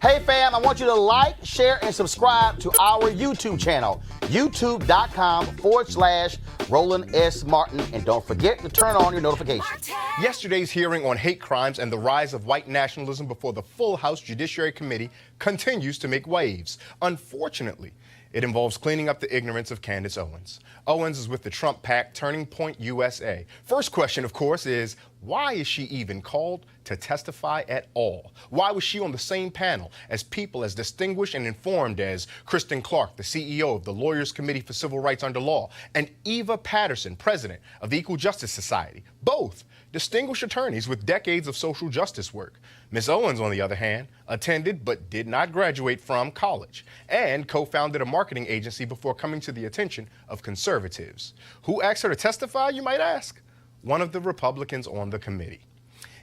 Hey fam, I want you to like, share, and subscribe to our YouTube channel, youtube.com/Roland S. Martin. And don't forget to turn on your notifications. Yesterday's hearing on hate crimes and the rise of white nationalism before the full House Judiciary Committee continues to make waves. Unfortunately, it involves cleaning up the ignorance of Candace Owens. Owens is with the Trump PAC, Turning Point USA. First question, of course, is why is she even called to testify at all? Why was she on the same panel as people as distinguished and informed as Kristin Clarke, the CEO of the Lawyers Committee for Civil Rights Under Law, and Eva Paterson, president of the Equal Justice Society, both distinguished attorneys with decades of social justice work? Ms. Owens, on the other hand, attended but did not graduate from college and co-founded a marketing agency before coming to the attention of conservatives. Who asked her to testify, you might ask? One of the Republicans on the committee.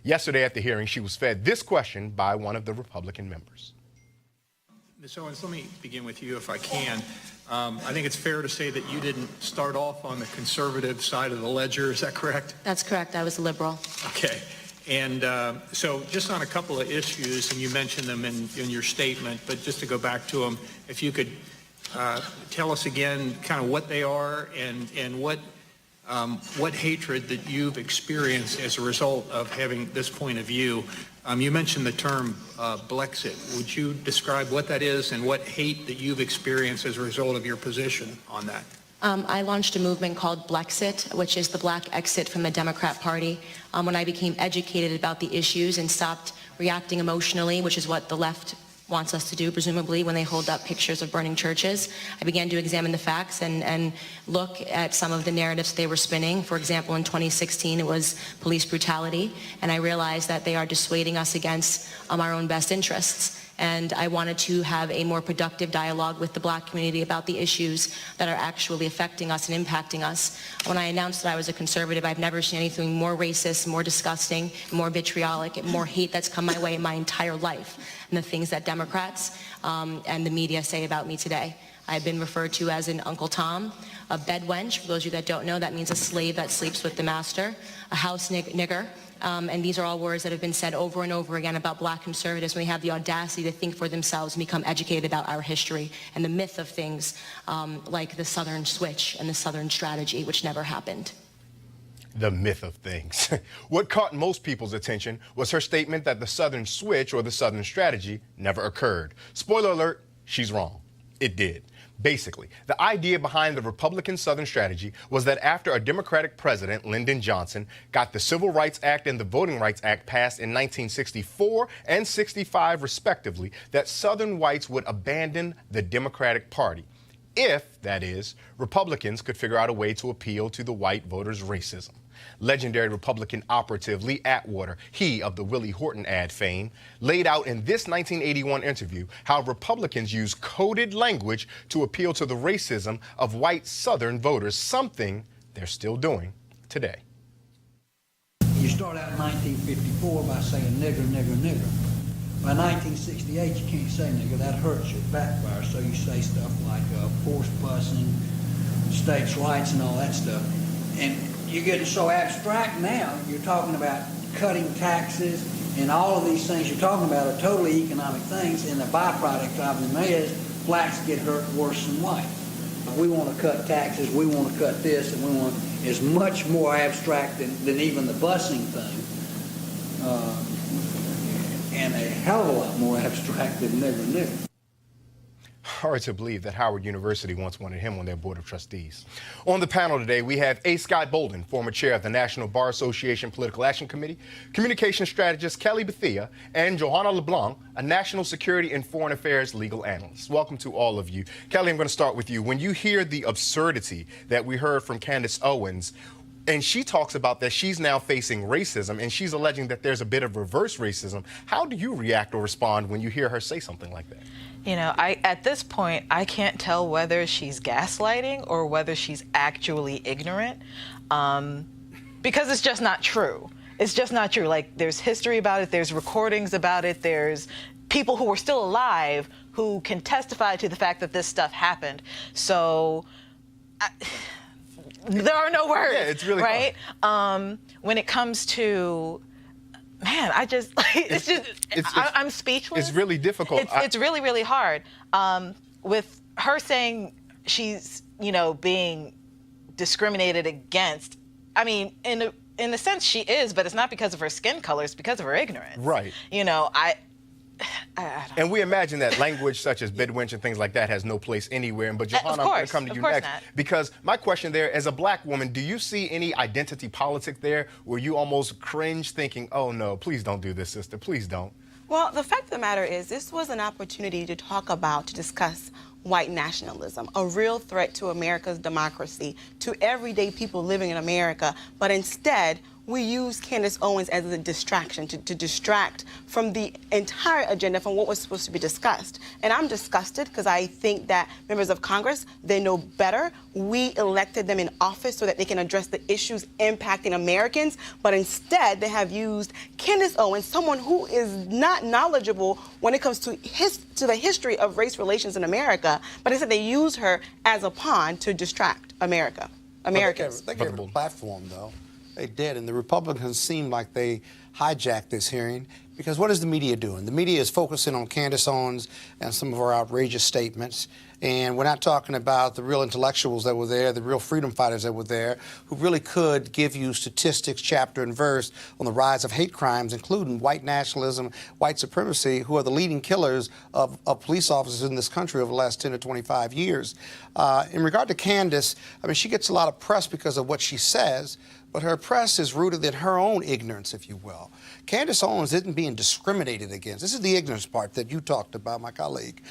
Yesterday at the hearing, she was fed this question by one of the Republican members. Ms. Owens, let me begin with you if I can. I think it's fair to say that you didn't start off on the conservative side of the ledger. Is that correct? That's correct. I was a liberal. Okay. And so just on a couple of issues, and you mentioned them in your statement, but just to go back to them, if you could tell us again kind of what they are and what hatred that you've experienced as a result of having this point of view. You mentioned the term Blexit. Would you describe what that is and what hate that you've experienced as a result of your position on that? I launched a movement called Blexit, which is the black exit from the Democrat Party. When I became educated about the issues and stopped reacting emotionally, which is what the left wants us to do, presumably, when they hold up pictures of burning churches, I began to examine the facts and look at some of the narratives they were spinning. For example, in 2016, it was police brutality, and I realized that they are dissuading us against our own best interests. And I wanted to have a more productive dialogue with the black community about the issues that are actually affecting us and impacting us. When I announced that I was a conservative, I've never seen anything more racist, more disgusting, more vitriolic, and more hate that's come my way in my entire life, and the things that Democrats and the media say about me today. I've been referred to as an Uncle Tom, a bed wench. For those of you that don't know, that means a slave that sleeps with the master, a house nigger. And these are all words that have been said over and over again about black conservatives when they have the audacity to think for themselves and become educated about our history and the myth of things like the Southern switch and the Southern strategy, which never happened. The myth of things. What caught most people's attention was her statement that the Southern switch or the Southern strategy never occurred. Spoiler alert, she's wrong. It did. Basically, the idea behind the Republican Southern strategy was that after a Democratic president, Lyndon Johnson, got the Civil Rights Act and the Voting Rights Act passed in 1964 and 65 respectively, that Southern whites would abandon the Democratic Party if, that is, Republicans could figure out a way to appeal to the white voters' racism. Legendary Republican operative Lee Atwater, he of the Willie Horton ad fame, laid out in this 1981 interview how Republicans use coded language to appeal to the racism of white Southern voters, something they're still doing today. You start out in 1954 by saying nigger, nigger, nigger. By 1968, you can't say nigger. That hurts you, backfires. So you say stuff like forced busing, states' rights, and all that stuff. And you're getting so abstract now, you're talking about cutting taxes and all of these things you're talking about are totally economic things, and the byproduct of them is blacks get hurt worse than white. We want to cut taxes, we want to cut this, and we want is much more abstract than even the busing thing, and a hell of a lot more abstract than nigger nigger. Hard to believe that Howard University once wanted him on their board of trustees. On the panel today, we have A. Scott Bolden, former chair of the National Bar Association Political Action Committee, communication strategist Kelly Bethea, and Johanna LeBlanc, a national security and foreign affairs legal analyst. Welcome to all of you. Kelly, I'm going to start with you. When you hear the absurdity that we heard from Candace Owens, and she talks about that she's now facing racism, and she's alleging that there's a bit of reverse racism, how do you react or respond when you hear her say something like that? You know, at this point, I can't tell whether she's gaslighting or whether she's actually ignorant, because it's just not true. It's just not true. Like, there's history about it, there's recordings about it, there's people who are still alive who can testify to the fact that this stuff happened. So there are no words, yeah, it's really right? When it comes to man, I'm speechless. It's really difficult. It's really, really hard. With her saying she's, being discriminated against, I mean, in a sense she is, but it's not because of her skin color, it's because of her ignorance. Right. And we imagine that language such as bidwench and things like that has no place anywhere. But Johanna, I'm going to come to you next. Because my question there, as a black woman, do you see any identity politic there where you almost cringe thinking, oh no, please don't do this, sister, please don't? Well, the fact of the matter is this was an opportunity to to discuss white nationalism, a real threat to America's democracy, to everyday people living in America. But instead, we use Candace Owens as a distraction, to distract from the entire agenda, from what was supposed to be discussed. And I'm disgusted because I think that members of Congress, they know better. We elected them in office so that they can address the issues impacting Americans, but instead they have used Candace Owens, someone who is not knowledgeable when it comes to the history of race relations in America, but instead they use her as a pawn to distract Americans. They gave her a platform, though. They did, and the Republicans seem like they hijacked this hearing because what is the media doing? The media is focusing on Candace Owens and some of her outrageous statements, and we're not talking about the real intellectuals that were there, the real freedom fighters that were there, who really could give you statistics, chapter and verse on the rise of hate crimes, including white nationalism, white supremacy, who are the leading killers of police officers in this country over the last 10 to 25 years. In regard to Candace, I mean, she gets a lot of press because of what she says, but her press is rooted in her own ignorance, if you will. Candace Owens isn't being discriminated against. This is the ignorance part that you talked about, my colleague.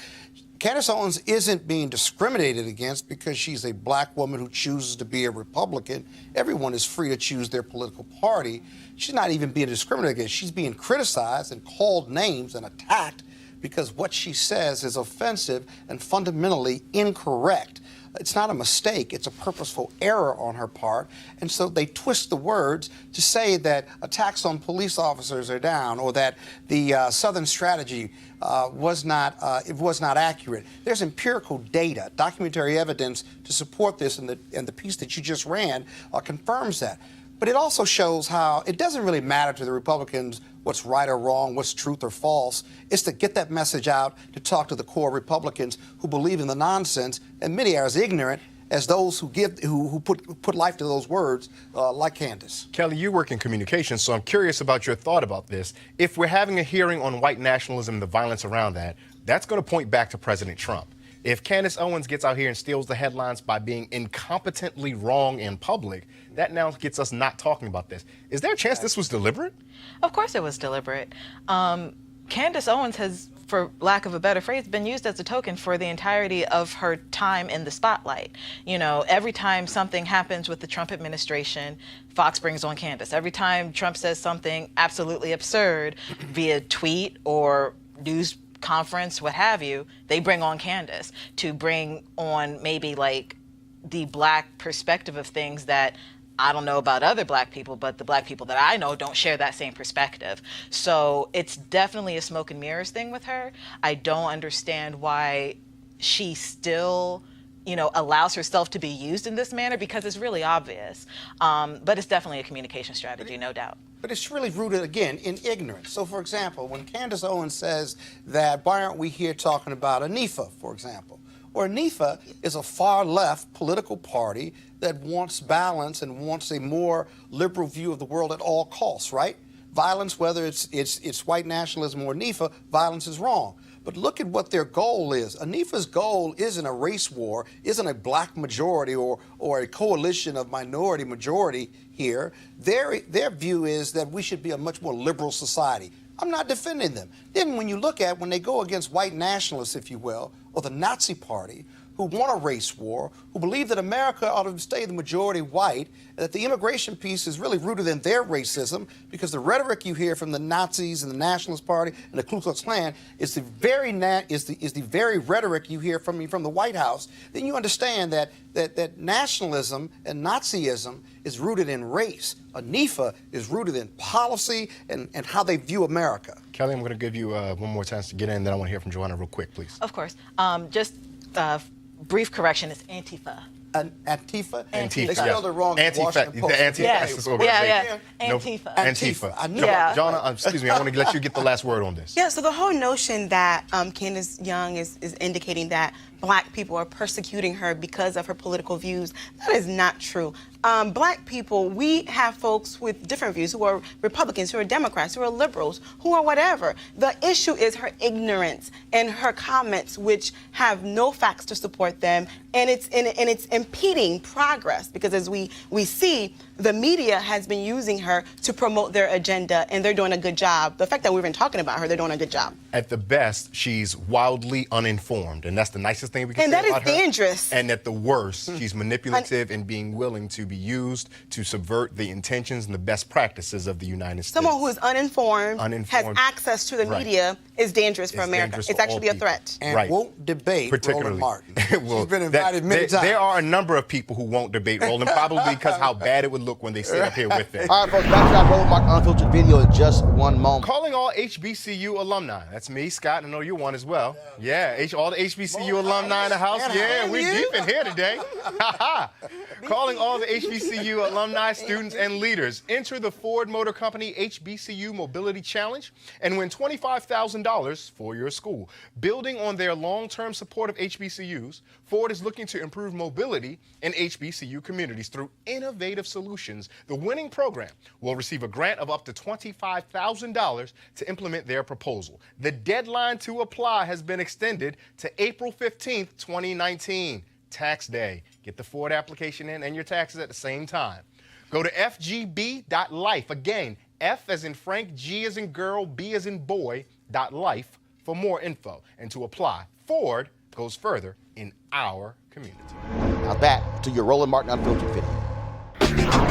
Candace Owens isn't being discriminated against because she's a black woman who chooses to be a Republican. Everyone is free to choose their political party. She's not even being discriminated against. She's being criticized and called names and attacked because what she says is offensive and fundamentally incorrect. It's not a mistake, it's a purposeful error on her part. And so they twist the words to say that attacks on police officers are down or that the Southern strategy was not accurate. There's empirical data, documentary evidence to support this, and the piece that you just ran confirms that. But it also shows how it doesn't really matter to the Republicans what's right or wrong, what's truth or false. It's to get that message out, to talk to the core Republicans who believe in the nonsense, and many are as ignorant as those who put life to those words, like Candace. Kelly, you work in communications, so I'm curious about your thought about this. If we're having a hearing on white nationalism and the violence around that, that's going to point back to President Trump. If Candace Owens gets out here and steals the headlines by being incompetently wrong in public, that now gets us not talking about this. Is there a chance this was deliberate? Of course it was deliberate. Candace Owens has, for lack of a better phrase, been used as a token for the entirety of her time in the spotlight. Every time something happens with the Trump administration, Fox brings on Candace. Every time Trump says something absolutely absurd via tweet or news conference, what have you, they bring on Candace to bring on maybe like the black perspective of things that I don't know about other black people, but the black people that I know don't share that same perspective. So it's definitely a smoke and mirrors thing with her. I don't understand why she still, allows herself to be used in this manner, because it's really obvious. But it's definitely a communication strategy, no doubt. But it's really rooted, again, in ignorance. So, for example, when Candace Owens says that, why aren't we here talking about ANIFA, for example? Or ANIFA is a far-left political party that wants balance and wants a more liberal view of the world at all costs, right? Violence, whether it's white nationalism or ANIFA, violence is wrong. But look at what their goal is. ANIFA's goal isn't a race war, isn't a black majority or a coalition of minority majority here. Their view is that we should be a much more liberal society. I'm not defending them. Then when you look at when they go against white nationalists, if you will, or the Nazi Party, who want a race war, who believe that America ought to stay the majority white, and that the immigration piece is really rooted in their racism, because the rhetoric you hear from the Nazis and the Nationalist Party and the Ku Klux Klan is the very rhetoric you hear from the White House. Then you understand that nationalism and Nazism is rooted in race. ANIFA is rooted in policy and how they view America. Kelly, I'm going to give you one more chance to get in, then I want to hear from Johanna real quick, please. Of course. Just brief correction, it's Antifa. Antifa? Antifa. They spelled it wrong in Antifa. Washington Post. The anti-fascist organization. Yeah. Antifa. Antifa. I knew Yeah. it. Jonna, excuse me, I want to let you get the last word on this. Yeah, so the whole notion that Candace Young is indicating that black people are persecuting her because of her political views, that is not true. Black people, we have folks with different views who are Republicans, who are Democrats, who are liberals, who are whatever. The issue is her ignorance and her comments, which have no facts to support them, and it's impeding progress, because as we see, the media has been using her to promote their agenda, and they're doing a good job. The fact that we've been talking about her, they're doing a good job. At the best, she's wildly uninformed, and that's the nicest thing we can And say that is about her. dangerous. And at the worst, she's manipulative and being willing to be used to subvert the intentions and the best practices of the United States. Someone who is uninformed, has access to the Right. media, is dangerous for It's America. dangerous It's for all actually a people. threat. And Right. won't debate Particularly. Roland Martin. Well, She's been invited many times. There are a number of people who won't debate Roland, probably because how bad it would look when they sit up here with him. All right, folks, back to that Roland Martin Unfiltered video in just one moment. Calling all HBCU alumni. That's me, Scott. I know you're one as well. Yeah, all the HBCU alumni in the house. Yeah, we deep in here today. Calling all the HBCU alumni, students, and leaders. Enter the Ford Motor Company HBCU Mobility Challenge and win $25,000 for your school. Building on their long-term support of HBCUs, Ford is looking to improve mobility in HBCU communities through innovative solutions. The winning program will receive a grant of up to $25,000 to implement their proposal. The deadline to apply has been extended to April 15th, 2019, tax day. Get the Ford application in and your taxes at the same time. Go to fgb.life. Again, F as in Frank, G as in girl, B as in boy, .life for more info. And to apply, Ford goes further in our community. Now back to your Roland Martin Unfiltered video.